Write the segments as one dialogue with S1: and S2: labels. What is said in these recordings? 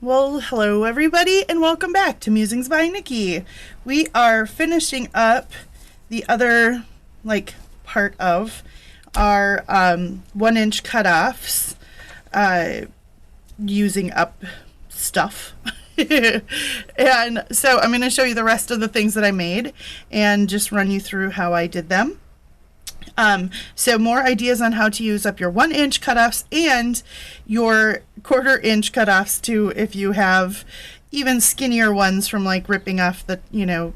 S1: Well, hello everybody, and welcome back to Musings by Nikki. We are finishing up the other part of our 1-inch cutoffs using up stuff. And so I'm going to show you the rest of the things that I made and just run you through how I did them. So more ideas on how to use up your 1-inch cutoffs and your 1/4-inch cutoffs too, if you have even skinnier ones from like ripping off the,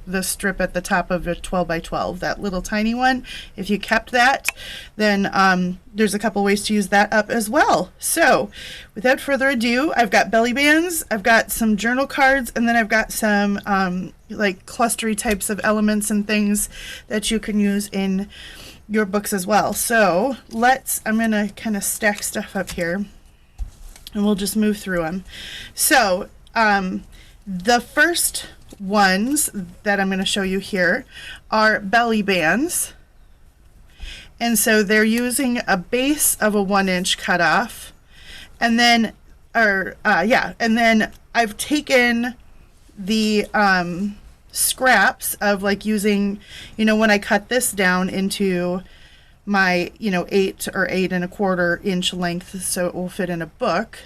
S1: the strip at the top of a 12 by 12, that little tiny one. If you kept that, then there's a couple ways to use that up as well. So without further ado, I've got belly bands, I've got some journal cards, and then I've got some like clustery types of elements and things that you can use in your books as well. So I'm going to kind of stack stuff up here and we'll just move through them. So the first ones that I'm going to show you here are belly bands. And so they're using a base of a 1-inch cutoff. And then, and then I've taken the scraps of like using, when I cut this down into my 8 or 8 1/4 inch length so it will fit in a book,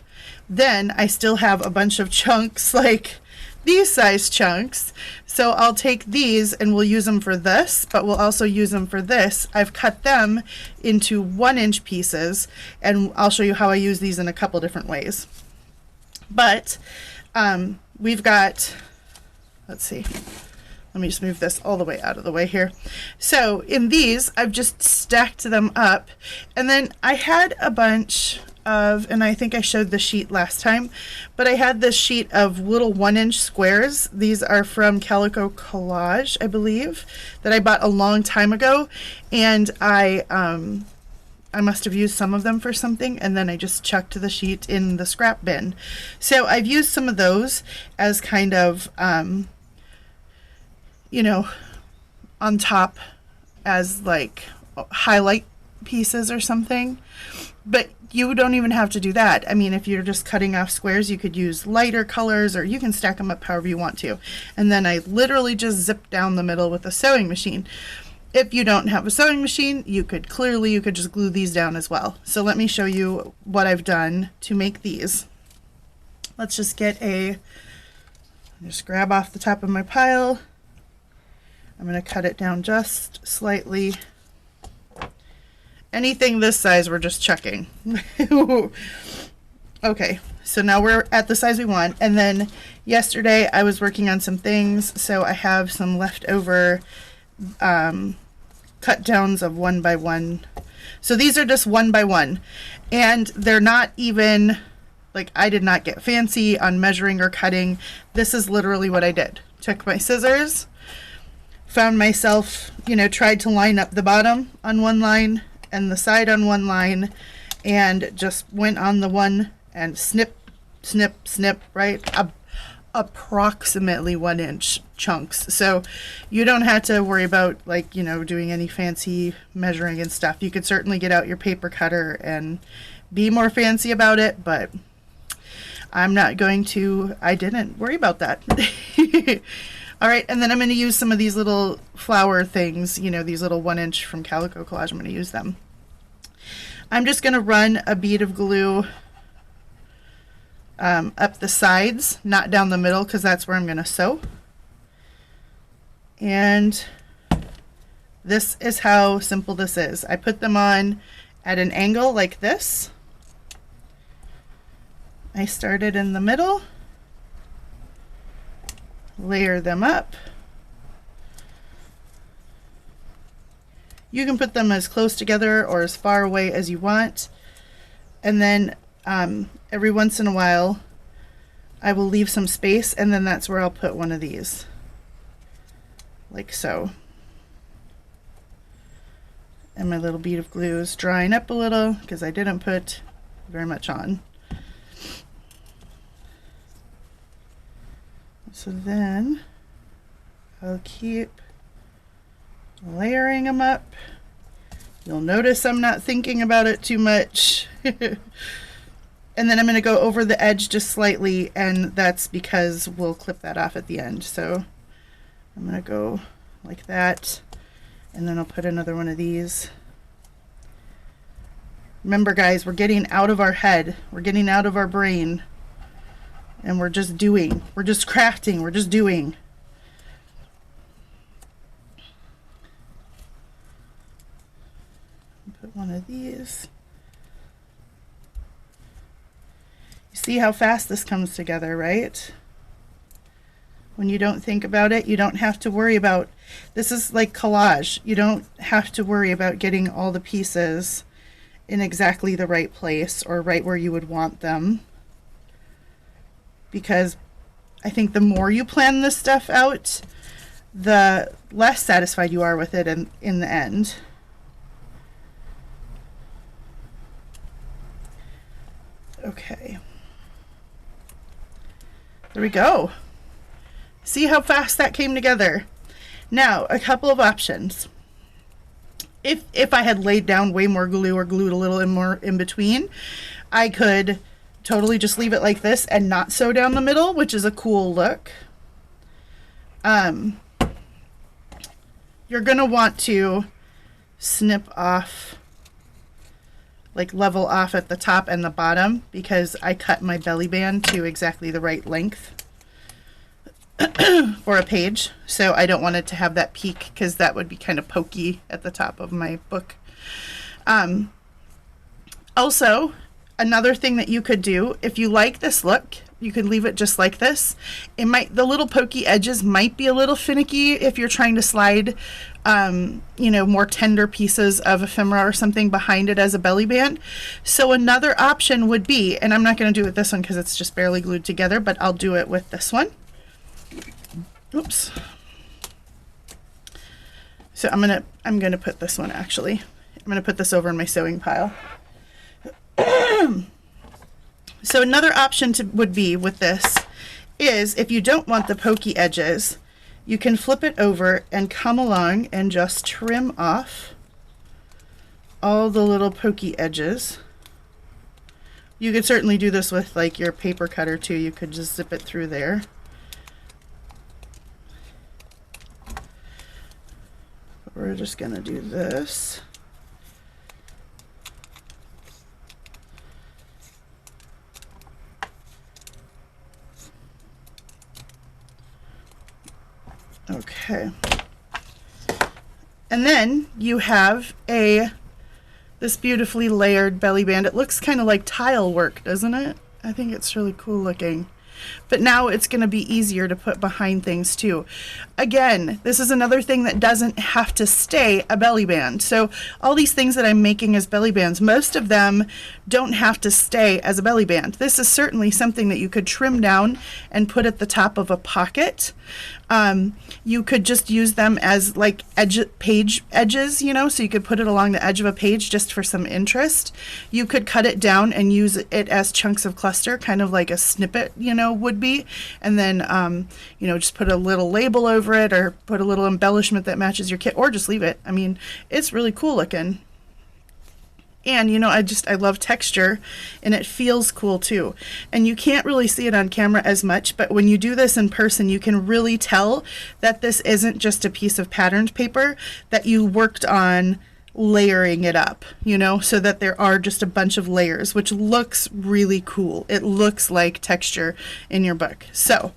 S1: then I still have a bunch of chunks like these size chunks. So I'll take these and we'll use them for this, but we'll also use them for this. I've cut them into 1-inch pieces, and I'll show you how I use these in a couple different ways. But we've got, let's see, let me just move this all the way out of the way here. So in these, I've just stacked them up, and then I had a bunch of, and I think I showed the sheet last time, but I had this sheet of little 1-inch squares. These are from Calico Collage, I believe, that I bought a long time ago, and I must have used some of them for something, and then I just chucked the sheet in the scrap bin. So I've used some of those as kind of on top as like highlight pieces or something. But you don't even have to do that. I mean, if you're just cutting off squares, you could use lighter colors, or you can stack them up however you want to. And then I literally just zip down the middle with a sewing machine. If you don't have a sewing machine, you could just glue these down as well. So let me show you what I've done to make these. Let's just just grab off the top of my pile. I'm going to cut it down just slightly. Anything this size, we're just checking. Okay, so now we're at the size we want. And then yesterday I was working on some things, so I have some leftover cut downs of 1 by 1. So these are just 1 by 1, and they're not even like, I did not get fancy on measuring or cutting. This is literally what I did. Took my scissors, found myself, tried to line up the bottom on one line and the side on one line, and just went on the one and snip, snip, snip, right? Approximately 1-inch chunks. So you don't have to worry about doing any fancy measuring and stuff. You could certainly get out your paper cutter and be more fancy about it, but I'm not going to. I didn't worry about that. All right, and then I'm going to use some of these little flower things, these little 1-inch from Calico Collage. I'm going to use them. I'm just going to run a bead of glue up the sides, not down the middle, because that's where I'm going to sew. And this is how simple this is. I put them on at an angle like this. I started in the middle, layer them up. You can put them as close together or as far away as you want. And then every once in a while, I will leave some space, and then that's where I'll put one of these, like so. And my little bead of glue is drying up a little because I didn't put very much on. So then I'll keep layering them up. You'll notice I'm not thinking about it too much. And then I'm going to go over the edge just slightly, and that's because we'll clip that off at the end. So I'm going to go like that, and then I'll put another one of these. Remember guys, we're getting out of our head, we're getting out of our brain, and we're just doing, we're just crafting, we're just doing. Put one of these. You see how fast this comes together, right? When you don't think about it, you don't have to worry about, this is like collage. You don't have to worry about getting all the pieces in exactly the right place or right where you would want them. Because I think the more you plan this stuff out, the less satisfied you are with it in the end. Okay. There we go. See how fast that came together? Now, a couple of options. If I had laid down way more glue or glued a little more in between, I could totally just leave it like this and not sew down the middle, which is a cool look. You're gonna want to snip off, like level off at the top and the bottom, because I cut my belly band to exactly the right length for a page, so I don't want it to have that peak, because that would be kind of pokey at the top of my book. Also, another thing that you could do, if you like this look, you could leave it just like this. It might, the little pokey edges might be a little finicky if you're trying to slide you know, more tender pieces of ephemera or something behind it as a belly band. So another option would be, and I'm not going to do it with this one because it's just barely glued together, but I'll do it with this one. Oops. So I'm gonna put this one, actually. I'm gonna put this over in my sewing pile. So another option would be with this is, if you don't want the pokey edges, you can flip it over and come along and just trim off all the little pokey edges. You could certainly do this with like your paper cutter too. You could just zip it through there. We're just gonna do this. Okay. And then you have this beautifully layered belly band. It looks kind of like tile work, doesn't it? I think it's really cool looking. But now it's going to be easier to put behind things too. Again, this is another thing that doesn't have to stay a belly band. So all these things that I'm making as belly bands, most of them don't have to stay as a belly band. This is certainly something that you could trim down and put at the top of a pocket. You could just use them as like page edges, you know, so you could put it along the edge of a page just for some interest. You could cut it down and use it as chunks of cluster, kind of like a snippet, you know, would be, and then you know, just put a little label over it or put a little embellishment that matches your kit, or just leave it. I mean, it's really cool looking. And you know, I love texture, and it feels cool too. And you can't really see it on camera as much, but when you do this in person, you can really tell that this isn't just a piece of patterned paper, that you worked on layering it up, you know, so that there are just a bunch of layers, which looks really cool. It looks like texture in your book. So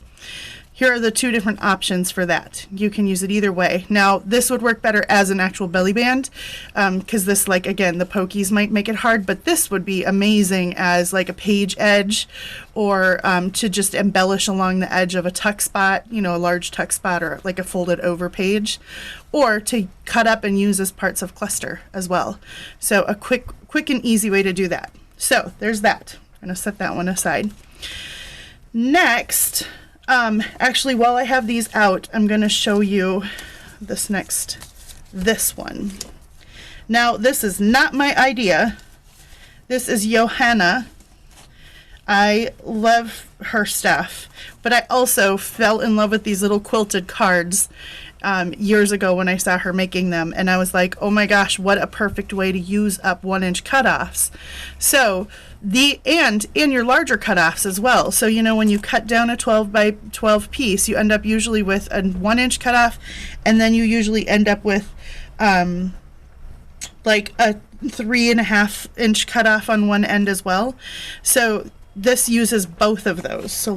S1: here are the two different options for that. You can use it either way. Now, this would work better as an actual belly band, because this, like, again, the pokies might make it hard, but this would be amazing as like a page edge, or to just embellish along the edge of a tuck spot, you know, a large tuck spot, or like a folded over page, or to cut up and use as parts of cluster as well. So a quick and easy way to do that. So there's that. I'm gonna set that one aside. Next, actually, while I have these out, I'm going to show you this one. Now, this is not my idea. This is Johanna. I love her stuff, but I also fell in love with these little quilted cards, years ago when I saw her making them, and I was like, oh my gosh, what a perfect way to use up 1-inch cutoffs. So and in your larger cutoffs as well. So you know, when you cut down a 12 by 12 piece, you end up usually with a 1-inch cutoff, and then you usually end up with like a 3.5-inch cutoff on one end as well. So this uses both of those. So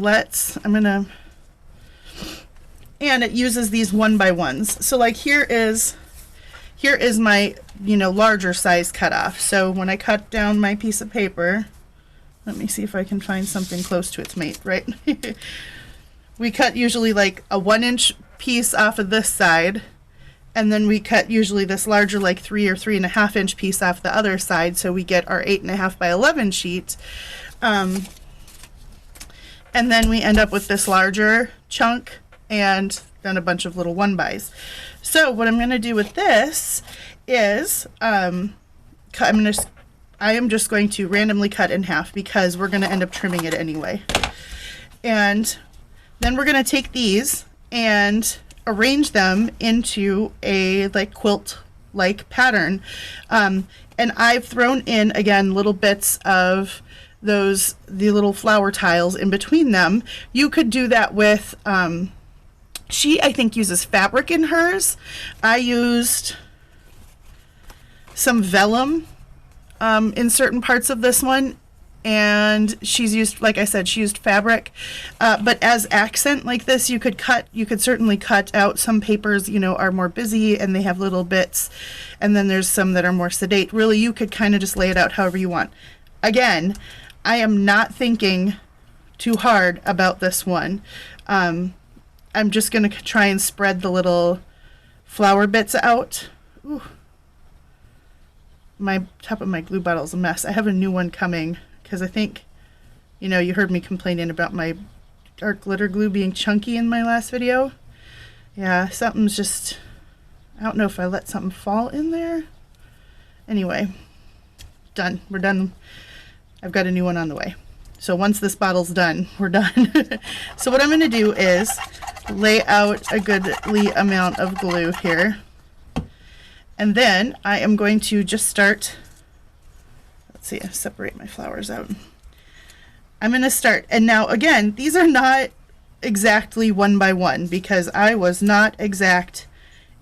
S1: and it uses these 1x1s. So like here is my, you know, larger size cutoff. So when I cut down my piece of paper, let me see if I can find something close to its mate, right? We cut usually like a 1-inch piece off of this side, and then we cut usually this larger, like 3 or 3.5-inch piece off the other side, so we get our 8.5 by 11 sheet. And then we end up with this larger chunk, and then a bunch of little 1x's. So what I'm going to do with this is I am just going to randomly cut in half, because we're going to end up trimming it anyway. And then we're going to take these and arrange them into a like quilt like pattern. And I've thrown in, again, little bits of the little flower tiles in between them. You could do that with she, I think, uses fabric in hers. I used some vellum in certain parts of this one, and she's used, like I said, she used fabric. But as accent like this, you could certainly cut out some papers, you know, are more busy and they have little bits, and then there's some that are more sedate. Really, you could kind of just lay it out however you want. Again, I am not thinking too hard about this one. I'm just going to try and spread the little flower bits out. Ooh. My top of my glue bottle is a mess. I have a new one coming, because I think, you know, you heard me complaining about my dark glitter glue being chunky in my last video. Yeah, something's just, I don't know if I let something fall in there. Anyway, done. We're done. I've got a new one on the way. So once this bottle's done, we're done. So what I'm going to do is lay out a goodly amount of glue here. And then I am going to just start, let's see, separate my flowers out. I'm going to start, and now again, these are not exactly 1x1, because I was not exact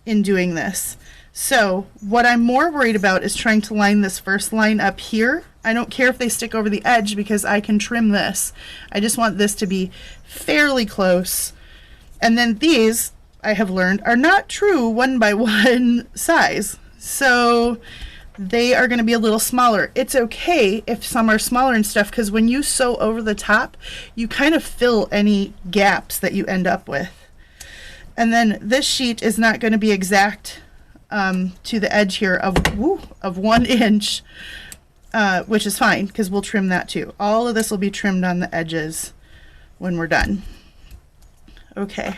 S1: in doing this. So what I'm more worried about is trying to line this first line up here. I don't care if they stick over the edge, because I can trim this. I just want this to be fairly close. And then these, I have learned, are not true 1x1 size. So they are going to be a little smaller. It's okay if some are smaller and stuff, because when you sew over the top, you kind of fill any gaps that you end up with. And then this sheet is not going to be exact to the edge here of 1 inch, which is fine, because we'll trim that too. All of this will be trimmed on the edges when we're done. Okay.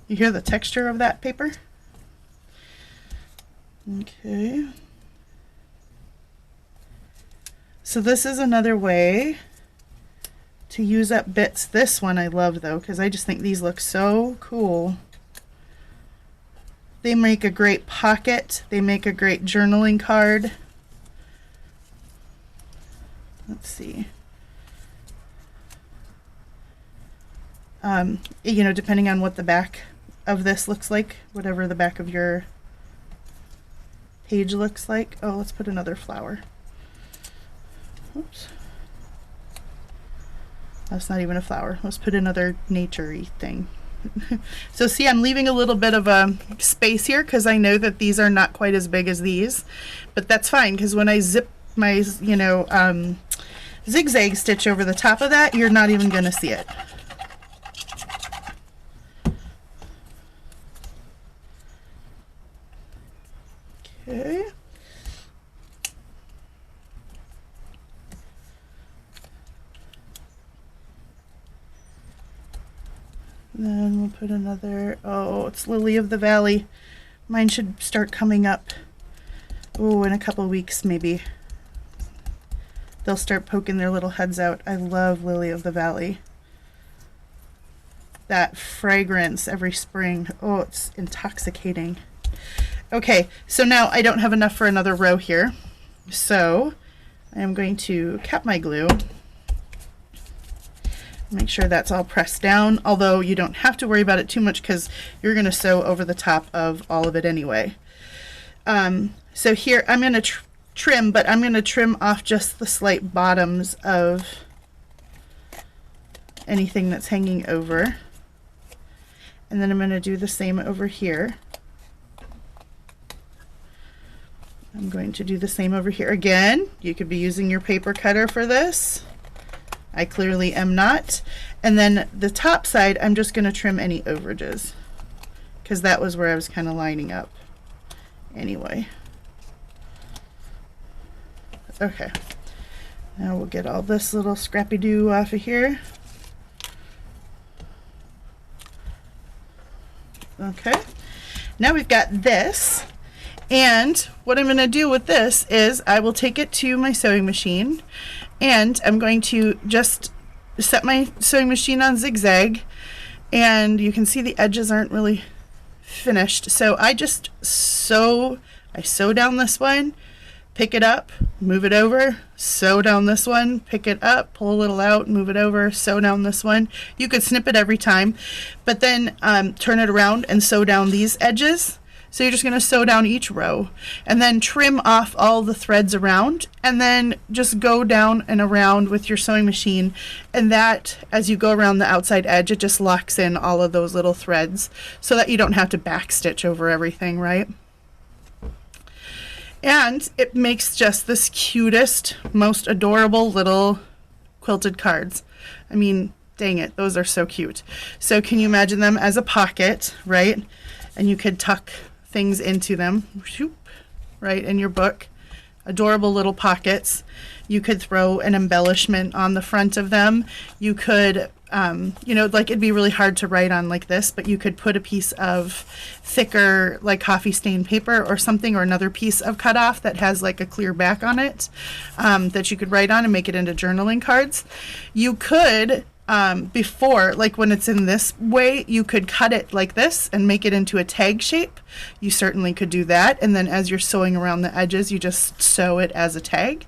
S1: You hear the texture of that paper? Okay. So this is another way to use up bits. This one I love though, because I just think these look so cool. They make a great pocket. They make a great journaling card. Let's see. You know, depending on what the back of this looks like, whatever the back of your page looks like. Oh, let's put another flower. Oops. That's not even a flower. Let's put another nature-y thing. So see, I'm leaving a little bit of a space here, because I know that these are not quite as big as these, but that's fine, because when I zip my, you know, zigzag stitch over the top of that, you're not even going to see it. Okay. Then we'll put another, oh, it's Lily of the Valley. Mine should start coming up, oh, in a couple of weeks maybe. They'll start poking their little heads out. I love Lily of the Valley. that fragrance every spring. Oh, it's intoxicating. Okay, so now I don't have enough for another row here. So I am going to cap my glue. Make sure that's all pressed down, although you don't have to worry about it too much because you're going to sew over the top of all of it anyway. So here I'm going to trim, but I'm going to trim off just the slight bottoms of anything that's hanging over. And then I'm going to do the same over here. I'm going to do the same over here. Again, you could be using your paper cutter for this. I clearly am not. And then the top side, I'm just going to trim any overages because that was where I was kind of lining up anyway. Okay, now we'll get all this little scrappy-doo off of here. Okay, now we've got this, and what I'm going to do with this is I will take it to my sewing machine, and I'm going to just set my sewing machine on zigzag, and you can see the edges aren't really finished, so I just sew down this one, pick it up, move it over, sew down this one, pick it up, pull a little out, move it over, sew down this one. You could snip it every time, but then turn it around and sew down these edges. So you're just going to sew down each row and then trim off all the threads around, and then just go down and around with your sewing machine, and that, as you go around the outside edge, it just locks in all of those little threads so that you don't have to backstitch over everything, right? And it makes just this cutest, most adorable little quilted cards. I mean, dang it, those are so cute. So can you imagine them as a pocket, right? And you could tuck things into them, right, in your book. Adorable little pockets. You could throw an embellishment on the front of them. You could, you know, like it'd be really hard to write on like this, but you could put a piece of thicker, like coffee stained paper or something, or another piece of cutoff that has like a clear back on it that you could write on and make it into journaling cards. You could, before, like when it's in this way, you could cut it like this and make it into a tag shape. You certainly could do that. And then as you're sewing around the edges, you just sew it as a tag.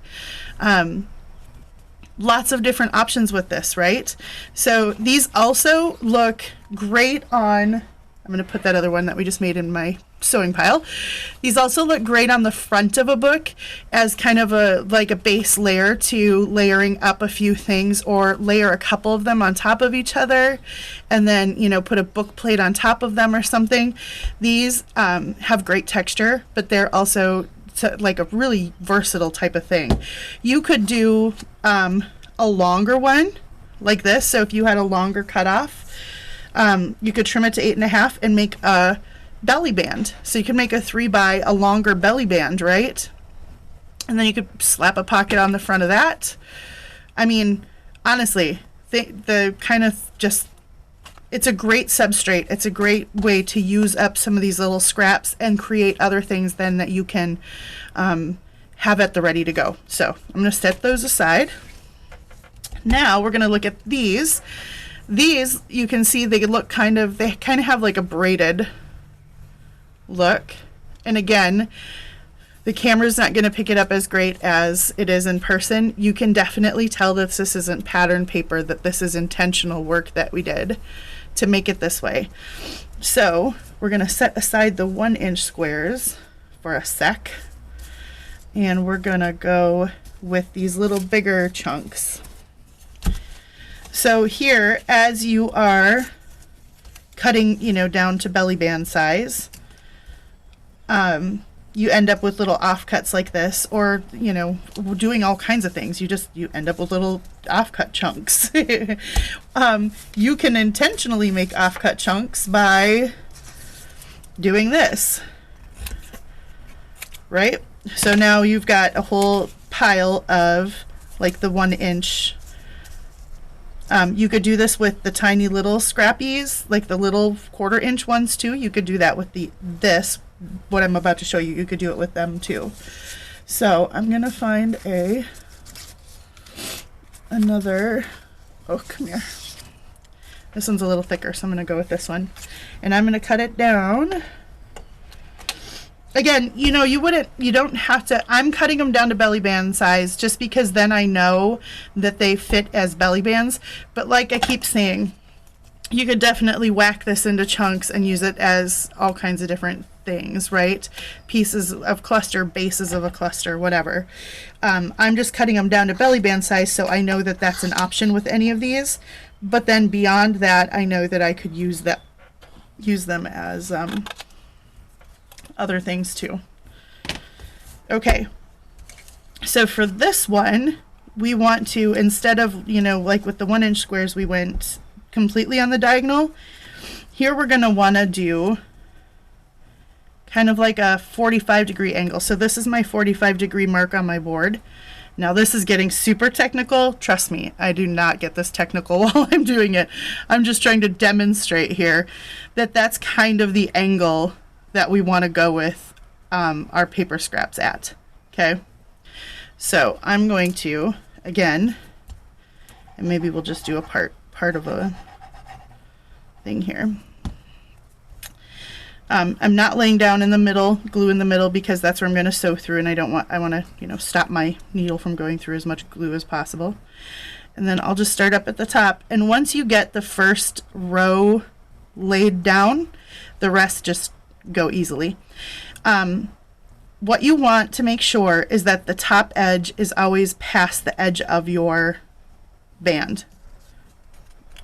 S1: Lots of different options with this, right? So these also look great on, I'm going to put that other one that we just made in my sewing pile. These also look great on the front of a book as kind of a like a base layer to layering up a few things, or layer a couple of them on top of each other and then, you know, put a book plate on top of them or something. These have great texture, but they're also like a really versatile type of thing. You could do a longer one like this. So if you had a longer cutoff, you could trim it to 8.5 and make a belly band. So you could make a 3x a longer belly band, right? And then you could slap a pocket on the front of that. I mean, honestly, the kind of just, it's a great substrate. It's a great way to use up some of these little scraps and create other things then that you can have at the ready to go. So I'm going to set those aside. Now we're going to look at these. These, you can see they look they kind of have like a braided look. And again, the camera's not going to pick it up as great as it is in person. You can definitely tell that this isn't pattern paper, that this is intentional work that we did to make it this way. So we're going to set aside the 1-inch squares for a sec, and we're going to go with these little bigger chunks. So here, as you are cutting, you know, down to belly band size, you end up with little offcuts like this, or, you know, doing all kinds of things. You end up with little offcut chunks. You can intentionally make offcut chunks by doing this, right? So now you've got a whole pile of like the 1-inch. You could do this with the tiny little scrappies, like the little 1/4-inch ones too. You could do that with this, what I'm about to show you. You could do it with them too. So I'm going to find another, oh, come here. This one's a little thicker, so I'm going to go with this one. And I'm going to cut it down. Again, you know, you don't have to, I'm cutting them down to belly band size just because then I know that they fit as belly bands. But like I keep saying, you could definitely whack this into chunks and use it as all kinds of different things, right? Pieces of cluster, bases of a cluster, whatever. I'm just cutting them down to belly band size, so I know that that's an option with any of these. But then beyond that, I know that I could use them as other things too. Okay, so for this one, we want to, instead of, you know, like with the 1-inch squares, we went completely on the diagonal. Here we're going to want to do kind of like a 45-degree angle. So this is my 45-degree mark on my board. Now this is getting super technical. Trust me, I do not get this technical while I'm doing it. I'm just trying to demonstrate here that that's kind of the angle that we want to go with our paper scraps at. Okay, so I'm going to, again, and maybe we'll just do a part of a thing here. I'm not laying down in the middle, glue in the middle, because that's where I'm going to sew through, and I want to, you know, stop my needle from going through as much glue as possible. And then I'll just start up at the top, and once you get the first row laid down, the rest just go easily. What you want to make sure is that the top edge is always past the edge of your band,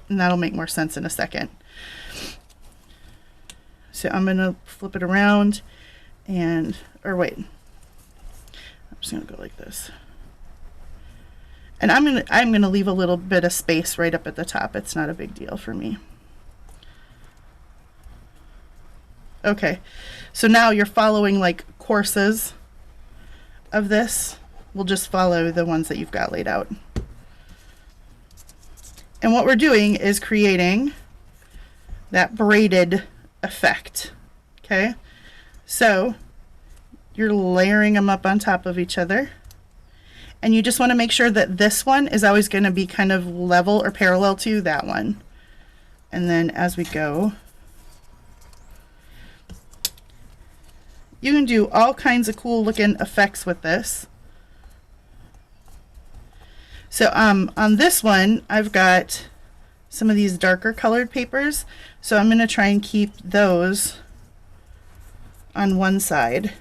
S1: and that'll make more sense in a second. So I'm going to flip it around and, or wait, I'm just going to go like this. And I'm going to leave a little bit of space right up at the top. It's not a big deal for me. Okay, so now you're following like courses of this. We'll just follow the ones that you've got laid out. And what we're doing is creating that braided effect. Okay, so you're layering them up on top of each other, and you just want to make sure that this one is always going to be kind of level or parallel to that one. And then as we go, you can do all kinds of cool looking effects with this. So on this one, I've got some of these darker colored papers, so I'm going to try and keep those on one side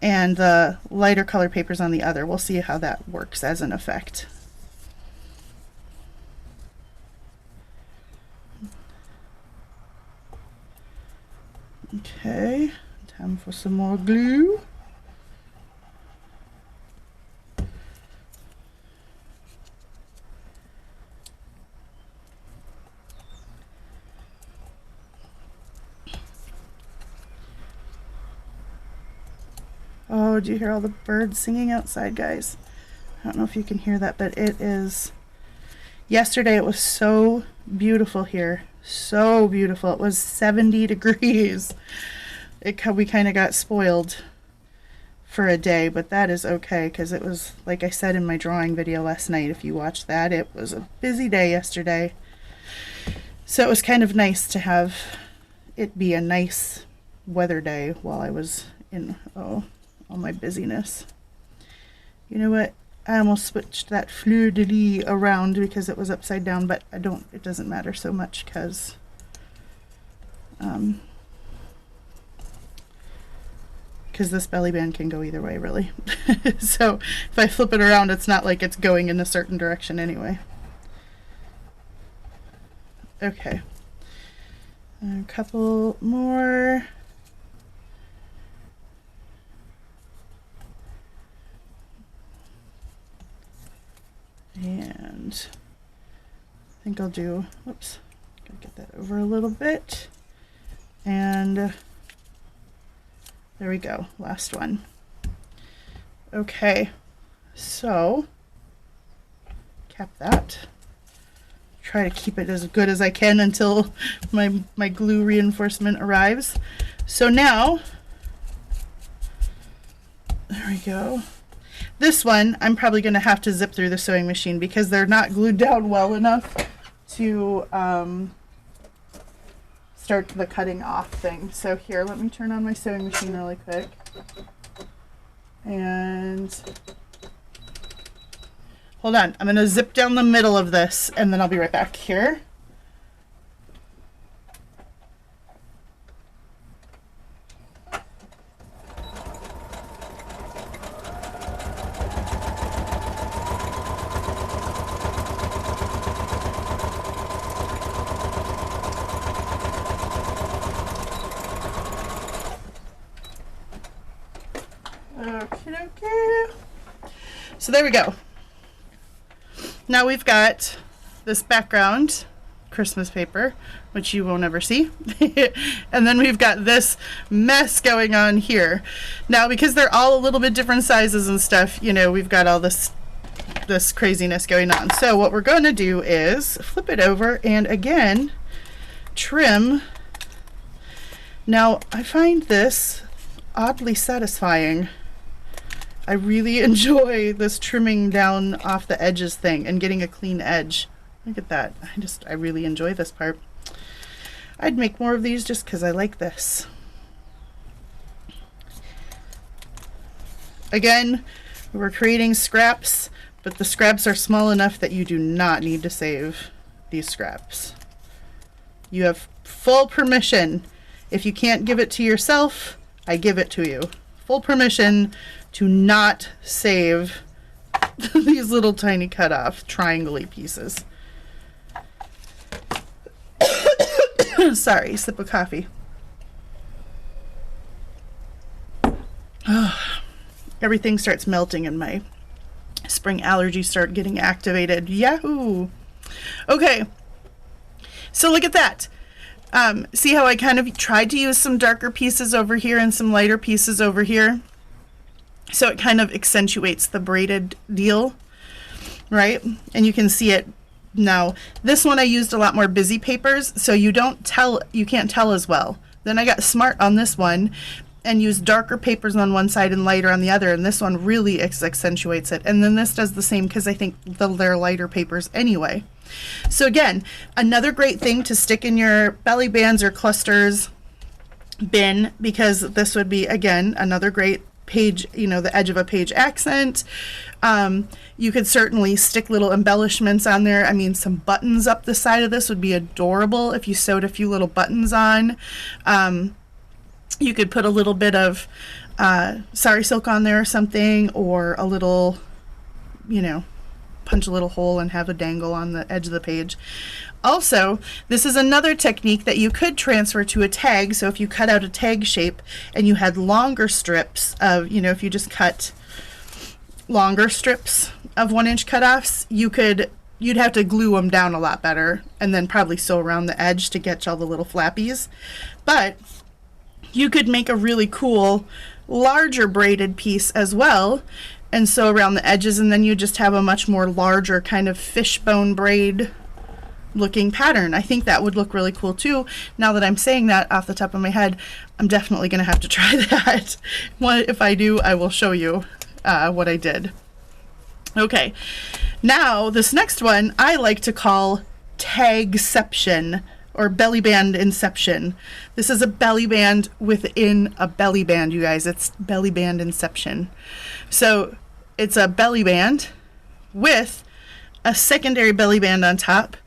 S1: and the lighter colored papers on the other. We'll see how that works as an effect. Okay, time for some more glue. Oh, do you hear all the birds singing outside, guys? I don't know if you can hear that, but it is... Yesterday it was so beautiful here. So beautiful. It was 70 degrees. We kind of got spoiled for a day, but that is okay, because it was, like I said in my drawing video last night, if you watched that, it was a busy day yesterday. So it was kind of nice to have it be a nice weather day while I was in all my busyness. You know what? I almost switched that fleur-de-lis around because it was upside down, but it doesn't matter so much because this belly band can go either way, really. So if I flip it around, it's not like it's going in a certain direction anyway. Okay. A couple more. And I think I'll do, whoops, gotta get that over a little bit. And there we go, last one. Okay, so cap that. Try to keep it as good as I can until my glue reinforcement arrives. So now, there we go. This one, I'm probably going to have to zip through the sewing machine because they're not glued down well enough to start the cutting off thing. So here, let me turn on my sewing machine really quick. And hold on, I'm going to zip down the middle of this and then I'll be right back here. Okay. So there we go. Now we've got this background Christmas paper, which you won't ever see. And then we've got this mess going on here. Now, because they're all a little bit different sizes and stuff, you know, we've got all this craziness going on. So what we're going to do is flip it over and again trim. Now, I find this oddly satisfying. I really enjoy this trimming down off the edges thing and getting a clean edge. Look at that. I really enjoy this part. I'd make more of these just because I like this. Again, we're creating scraps, but the scraps are small enough that you do not need to save these scraps. You have full permission. If you can't give it to yourself, I give it to you. Full permission to not save these little tiny cut off triangle-y pieces. Sorry, sip of coffee. Oh, everything starts melting and my spring allergies start getting activated. Yahoo! Okay, so look at that. See how I kind of tried to use some darker pieces over here and some lighter pieces over here? So it kind of accentuates the braided deal, right? And you can see it now. This one I used a lot more busy papers, so you can't tell as well. Then I got smart on this one and used darker papers on one side and lighter on the other, and this one really accentuates it. And then this does the same because I think they're lighter papers anyway. So again, another great thing to stick in your belly bands or clusters bin, because this would be, again, another great page, you know, the edge of a page accent. You could certainly stick little embellishments on there. I mean, some buttons up the side of this would be adorable if you sewed a few little buttons on. You could put a little bit of sari silk on there or something, or a little, you know, punch a little hole and have a dangle on the edge of the page. Also, this is another technique that you could transfer to a tag. So if you cut out a tag shape and you had longer strips of, you know, if you just cut longer strips of 1-inch cutoffs, you'd have to glue them down a lot better and then probably sew around the edge to get all the little flappies. But you could make a really cool larger braided piece as well and sew around the edges, and then you just have a much more larger kind of fishbone braid looking pattern. I think that would look really cool too. Now that I'm saying that off the top of my head, I'm definitely going to have to try that. If I do, I will show you what I did. Okay, now this next one I like to call tagception, or belly band inception. This is a belly band within a belly band, you guys. It's belly band inception. So it's a belly band with a secondary belly band on top,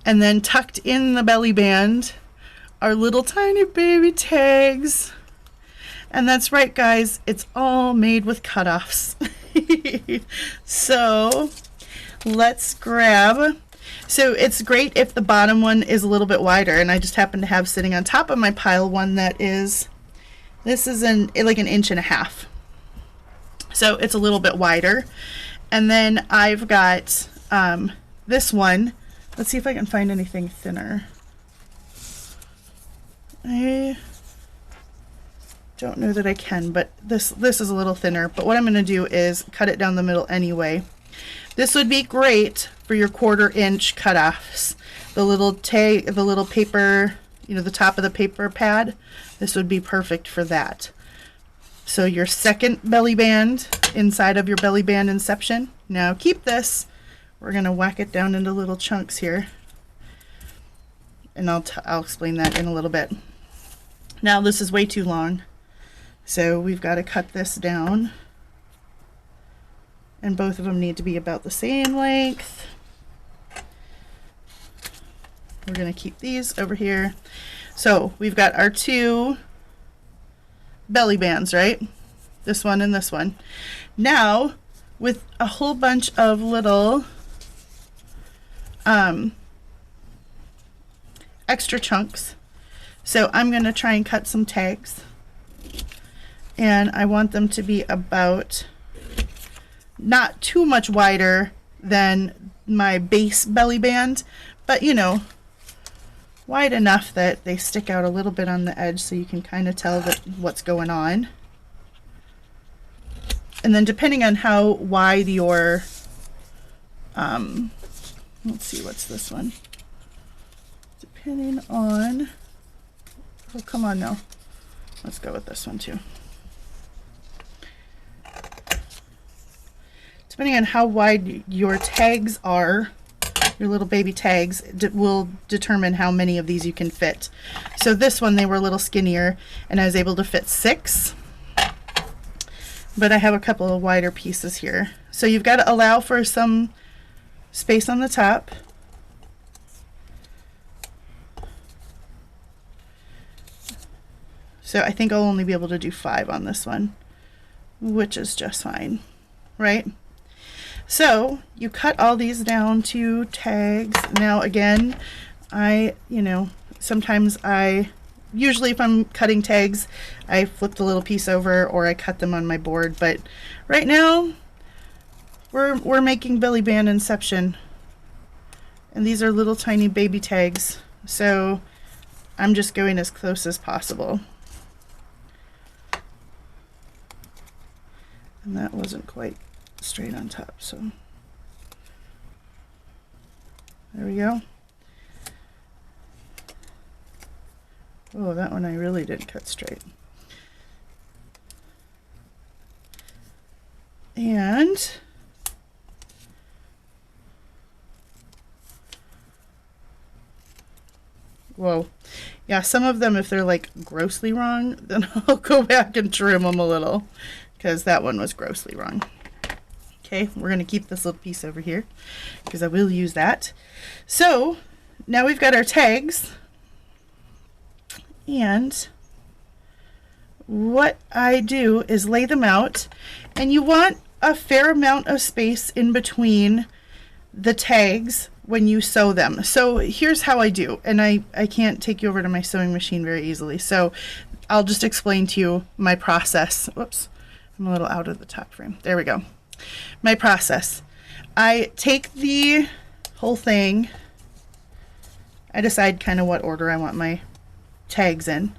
S1: and then tucked in the belly band are little tiny baby tags. And that's right, guys, it's all made with cutoffs. So let's grab. So it's great if the bottom one is a little bit wider, and I just happen to have sitting on top of my pile one that is, this is like 1.5 inches. So it's a little bit wider. And then I've got this one. Let's see if I can find anything thinner. I don't know that I can, but this is a little thinner. But what I'm going to do is cut it down the middle anyway. This would be great for your 1/4 inch cutoffs. The little paper, you know, the top of the paper pad, this would be perfect for that. So your second belly band inside of your belly band inception. Now keep this. We're going to whack it down into little chunks here. and I'll explain that in a little bit. Now this is way too long, so we've got to cut this down, and both of them need to be about the same length. We're going to keep these over here. So we've got our two belly bands, right? This one and this one. Now with a whole bunch of little extra chunks. So I'm going to try and cut some tags, and I want them to be about not too much wider than my base belly band, but you know, wide enough that they stick out a little bit on the edge so you can kind of tell that what's going on. And then depending on how wide your let's see, what's this one? Depending on, oh, come on now. Let's go with this one too. Depending on how wide your tags are, your little baby tags, will determine how many of these you can fit. So this one, they were a little skinnier, and I was able to fit 6. But I have a couple of wider pieces here. So you've got to allow for some space on the top. So I think I'll only be able to do 5 on this one, which is just fine, right? So you cut all these down to tags. Now again, sometimes usually if I'm cutting tags, I flip the little piece over or I cut them on my board, but right now we're making belly band inception, and these are little tiny baby tags, so I'm just going as close as possible. And that wasn't quite straight on top, so there we go. Oh, that one I really didn't cut straight. And whoa, yeah, some of them, if they're like grossly wrong, then I'll go back and trim them a little, because that one was grossly wrong. Okay, we're going to keep this little piece over here because I will use that. So now we've got our tags, and what I do is lay them out, and you want a fair amount of space in between the tags when you sew them. So here's how I do, and I can't take you over to my sewing machine very easily, so I'll just explain to you my process. Whoops, I'm a little out of the top frame. There we go. My process. I take the whole thing, I decide kind of what order I want my tags in.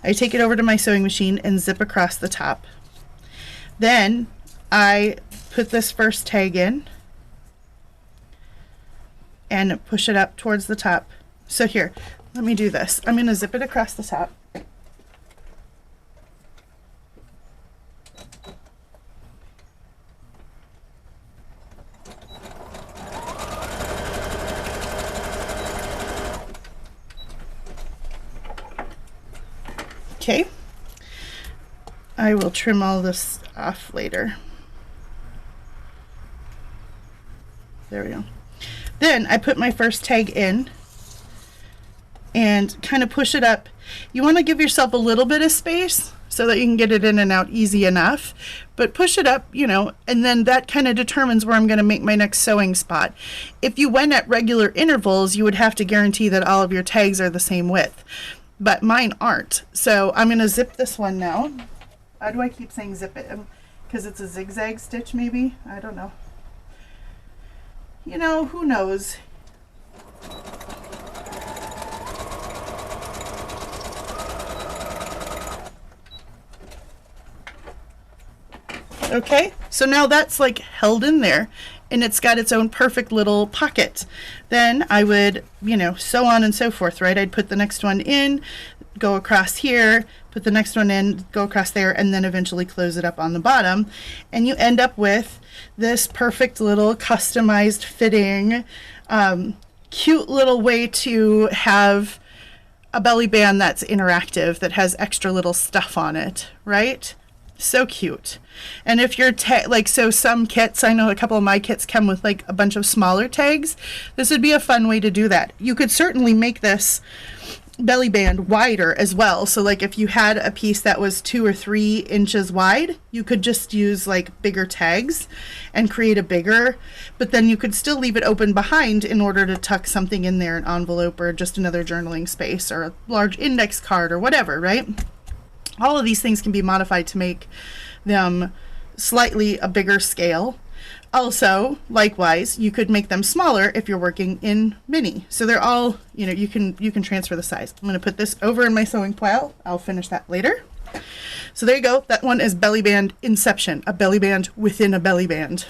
S1: I take it over to my sewing machine and zip across the top. Then I put this first tag in and push it up towards the top. So here, let me do this. I'm going to zip it across the top. Okay, I will trim all this off later. There we go. Then I put my first tag in and kind of push it up. You want to give yourself a little bit of space so that you can get it in and out easy enough, but push it up, you know, and then that kind of determines where I'm going to make my next sewing spot. If you went at regular intervals, you would have to guarantee that all of your tags are the same width, but mine aren't. So I'm going to zip this one now. Why do I keep saying zip it? Because it's a zigzag stitch maybe? I don't know. You know, who knows? Okay, so now that's like held in there and it's got its own perfect little pocket. Then I would, you know, so on and so forth, right? I'd put the next one in, go across here, put the next one in, go across there, and then eventually close it up on the bottom. And you end up with this perfect little customized fitting, cute little way to have a belly band that's interactive, that has extra little stuff on it, right? So cute. And if you're like, so some kits, I know a couple of my kits come with like a bunch of smaller tags. This would be a fun way to do that. You could certainly make this belly band wider as well. So like if you had a piece that was 2 or 3 inches wide, you could just use like bigger tags and create a bigger, but then you could still leave it open behind in order to tuck something in there, an envelope or just another journaling space or a large index card or whatever, right? All of these things can be modified to make them slightly a bigger scale. Also, likewise, you could make them smaller if you're working in mini. So they're all, you know, you can transfer the size. I'm going to put this over in my sewing pile. I'll finish that later. So there you go. That one is belly band inception, a belly band within a belly band.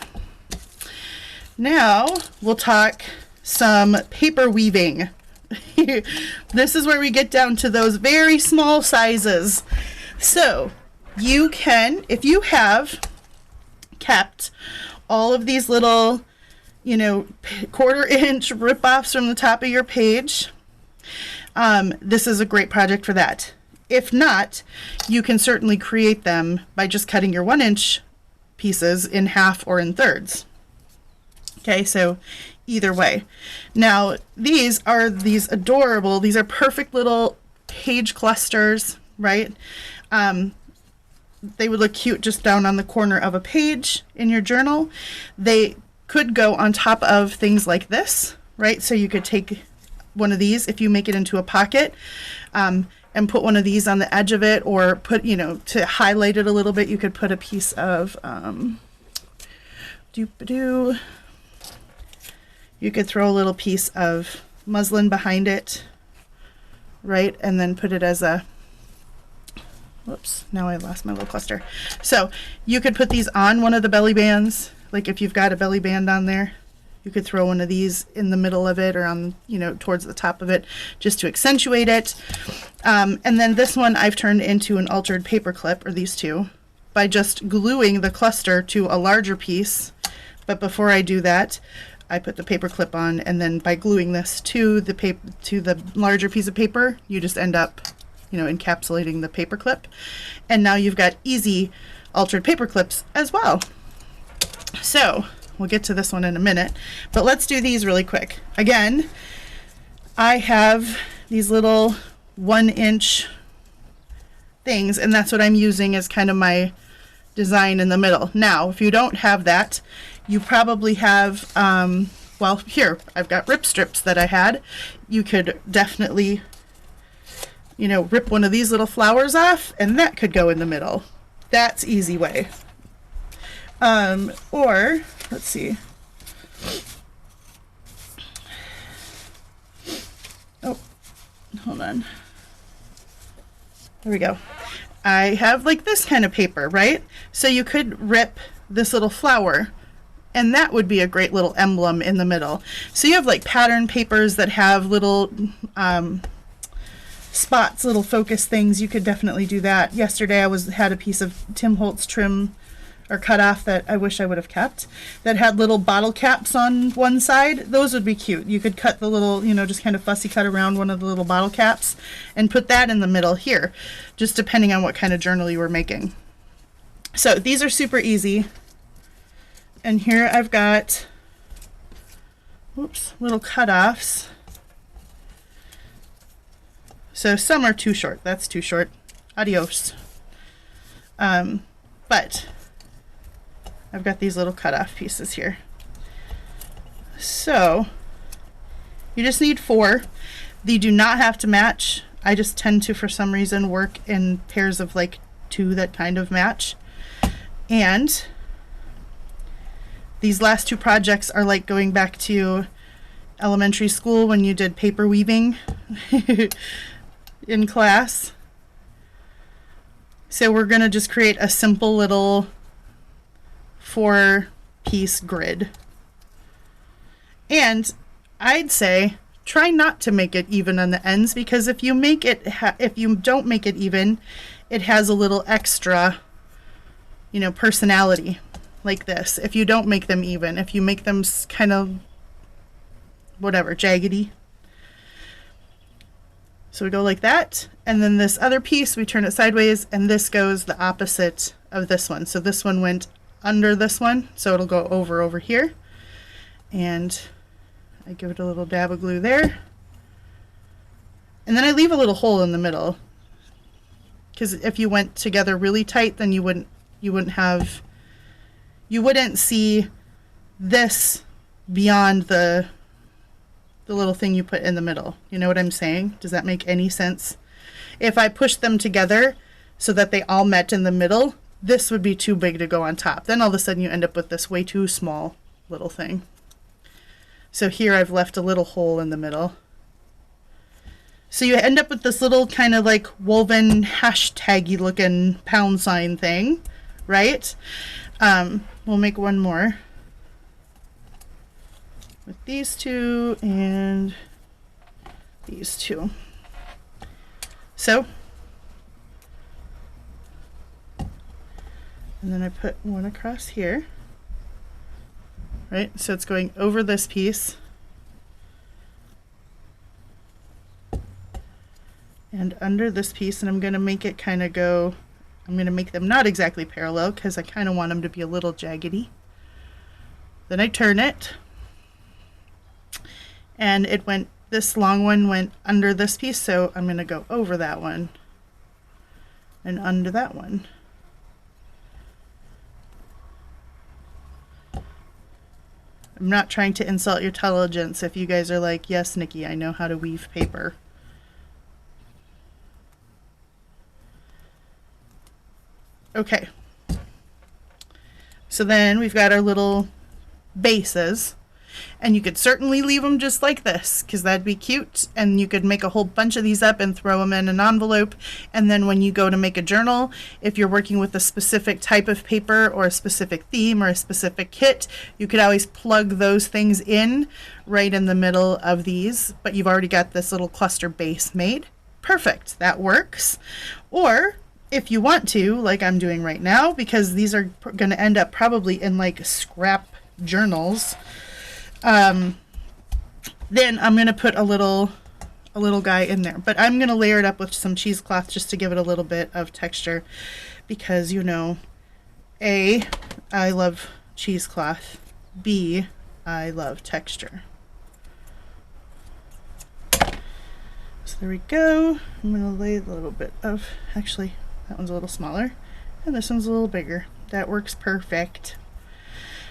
S1: Now we'll talk some paper weaving. This is where we get down to those very small sizes. So you can, if you have kept all of these little, you know, 1/4 inch rip-offs from the top of your page, this is a great project for that. If not, you can certainly create them by just cutting your 1 inch pieces in half or in thirds. Okay, so either way. Now, these are adorable, these are perfect little page clusters, right? They would look cute just down on the corner of a page in your journal. They could go on top of things like this, right? So you could take one of these, if you make it into a pocket, and put one of these on the edge of it, or put, you know, to highlight it a little bit, you could put a piece of, you could throw a little piece of muslin behind it, right? And then put it as a, whoops, now I lost my little cluster. So you could put these on one of the belly bands. Like if you've got a belly band on there, you could throw one of these in the middle of it or on, you know, towards the top of it, just to accentuate it. And then this one I've turned into an altered paper clip, or these two, by just gluing the cluster to a larger piece. But before I do that, I put the paper clip on, and then by gluing this to the paper, to the larger piece of paper, you just end up, you know, encapsulating the paper clip. And now you've got easy altered paper clips as well. So we'll get to this one in a minute, but let's do these really quick. Again, I have these little 1 inch things, and that's what I'm using as kind of my design in the middle. Now, if you don't have that, you probably have, well, here, I've got rip strips that I had. You could definitely, you know, rip one of these little flowers off, and that could go in the middle. That's easy way. Or, let's see. Oh, hold on. There we go. I have like this kind of paper, right? So you could rip this little flower, and that would be a great little emblem in the middle. So you have like pattern papers that have little spots, little focus things. You could definitely do that. Yesterday I had a piece of Tim Holtz trim or cut off that I wish I would have kept, that had little bottle caps on one side. Those would be cute. You could cut the little, you know, just kind of fussy cut around one of the little bottle caps and put that in the middle here, just depending on what kind of journal you were making. So these are super easy. And here I've got, whoops, little cutoffs. So some are too short. That's too short. Adios. But I've got these little cutoff pieces here. So you just need 4. They do not have to match. I just tend to, for some reason, work in pairs of like 2 that kind of match. And these last 2 projects are like going back to elementary school when you did paper weaving in class. So we're going to just create a simple little 4-piece grid. And I'd say try not to make it even on the ends, because if you make it, if you don't make it even, it has a little extra, you know, personality like this. If you don't make them even, if you make them kind of whatever, jaggedy. So we go like that, and then this other piece, we turn it sideways, and this goes the opposite of this one. So this one went under this one, so it'll go over here. And I give it a little dab of glue there. And then I leave a little hole in the middle, because if you went together really tight, then you wouldn't see this beyond the little thing you put in the middle. You know what I'm saying? Does that make any sense? If I push them together so that they all met in the middle, this would be too big to go on top. Then all of a sudden you end up with this way too small little thing. So here I've left a little hole in the middle. So you end up with this little kind of like woven hashtaggy looking pound sign thing, right? We'll make one more with these two and these two. So, and then I put one across here, right? So it's going over this piece and under this piece, and I'm going to make it kind of go, I'm going to make them not exactly parallel because I kind of want them to be a little jaggedy. Then I turn it, and it went, this long one went under this piece, so I'm going to go over that one and under that one. I'm not trying to insult your intelligence if you guys are like, yes, Nikki, I know how to weave paper. Okay, so then we've got our little bases, and you could certainly leave them just like this because that'd be cute, and you could make a whole bunch of these up and throw them in an envelope, and then when you go to make a journal, if you're working with a specific type of paper or a specific theme or a specific kit, you could always plug those things in right in the middle of these, but you've already got this little cluster base made. Perfect, that works. Or if you want to, like I'm doing right now, because these are going to end up probably in like scrap journals, then I'm going to put a little guy in there. But I'm going to layer it up with some cheesecloth just to give it a little bit of texture, because, you know, A, I love cheesecloth, B, I love texture. So there we go. I'm going to lay a little bit of, actually, that one's a little smaller, and this one's a little bigger. That works perfect.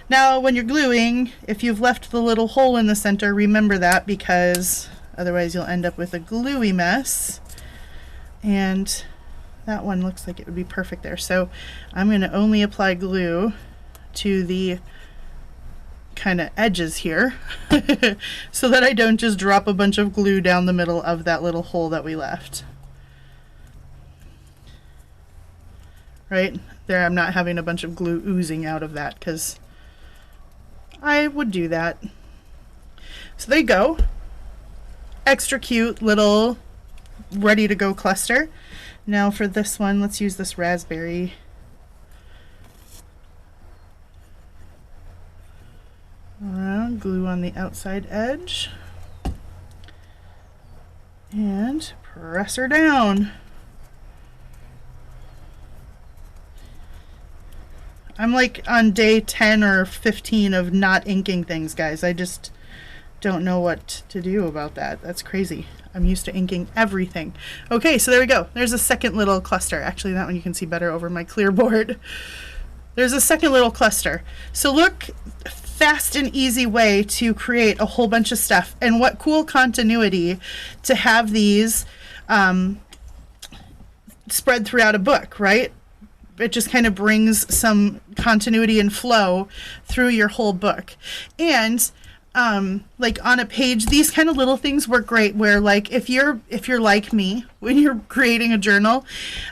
S1: Now, when you're gluing, if you've left the little hole in the center, remember that, because otherwise you'll end up with a gluey mess. And that one looks like it would be perfect there. So I'm going to only apply glue to the kind of edges here so that I don't just drop a bunch of glue down the middle of that little hole that we left. Right there, I'm not having a bunch of glue oozing out of that because I would do that. So there you go. Extra cute little ready to go cluster. Now for this one, let's use this raspberry. Glue on the outside edge and press her down. I'm like on day 10 or 15 of not inking things, guys. I just don't know what to do about that. That's crazy. I'm used to inking everything. Okay, so there we go. There's a second little cluster. Actually, that one you can see better over my clear board. There's a second little cluster. So look, fast and easy way to create a whole bunch of stuff. And what cool continuity to have these spread throughout a book, right? It just kind of brings some continuity and flow through your whole book. And like on a page, these kind of little things work great where, like, if you're like me when you're creating a journal,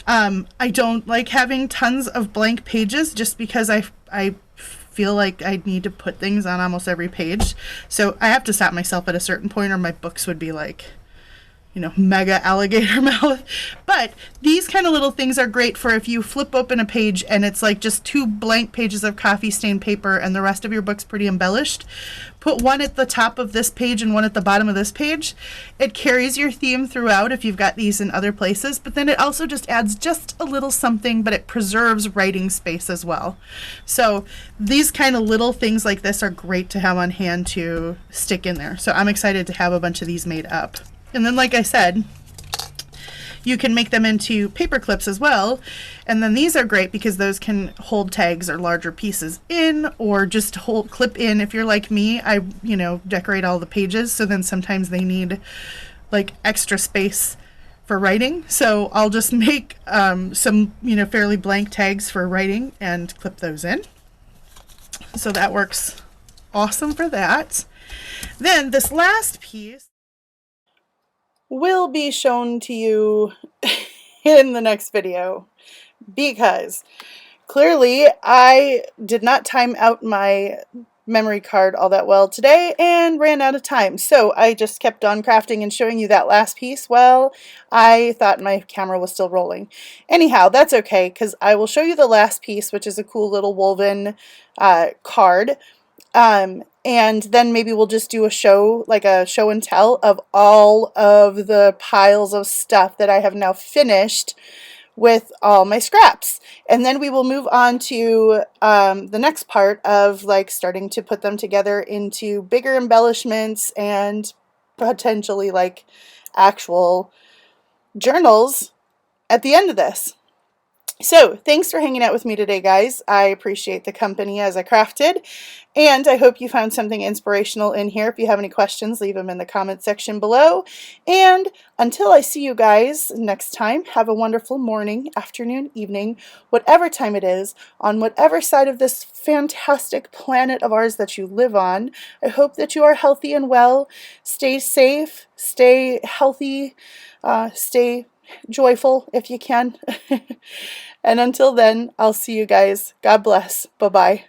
S1: I don't like having tons of blank pages just because I feel like I need to put things on almost every page. So I have to stop myself at a certain point or my books would be like mega alligator mouth. But these kind of little things are great for if you flip open a page and it's like just 2 blank pages of coffee stained paper and the rest of your book's pretty embellished. Put one at the top of this page and one at the bottom of this page. It carries your theme throughout if you've got these in other places, but then it also just adds just a little something, but it preserves writing space as well. So these kind of little things like this are great to have on hand to stick in there. So I'm excited to have a bunch of these made up. And then, like I said, you can make them into paper clips as well. And then these are great because those can hold tags or larger pieces in, or just clip in. If you're like me, I, decorate all the pages. So then sometimes they need like extra space for writing. So I'll just make some, fairly blank tags for writing and clip those in. So that works awesome for that. Then this last piece will be shown to you in the next video, because clearly I did not time out my memory card all that well today and ran out of time. So I just kept on crafting and showing you that last piece while I thought my camera was still rolling. Anyhow, that's okay, because I will show you the last piece, which is a cool little woven card. And then maybe we'll just do a show, like a show and tell of all of the piles of stuff that I have now finished with all my scraps. And then we will move on to the next part of like starting to put them together into bigger embellishments and potentially like actual journals at the end of this. So thanks for hanging out with me today, guys. I appreciate the company as I crafted, and I hope you found something inspirational in here. If you have any questions, leave them in the comment section below. And until I see you guys next time, have a wonderful morning, afternoon, evening, whatever time it is, on whatever side of this fantastic planet of ours that you live on. I hope that you are healthy and well. Stay safe, stay healthy, stay joyful if you can. And until then, I'll see you guys. God bless. Bye-bye.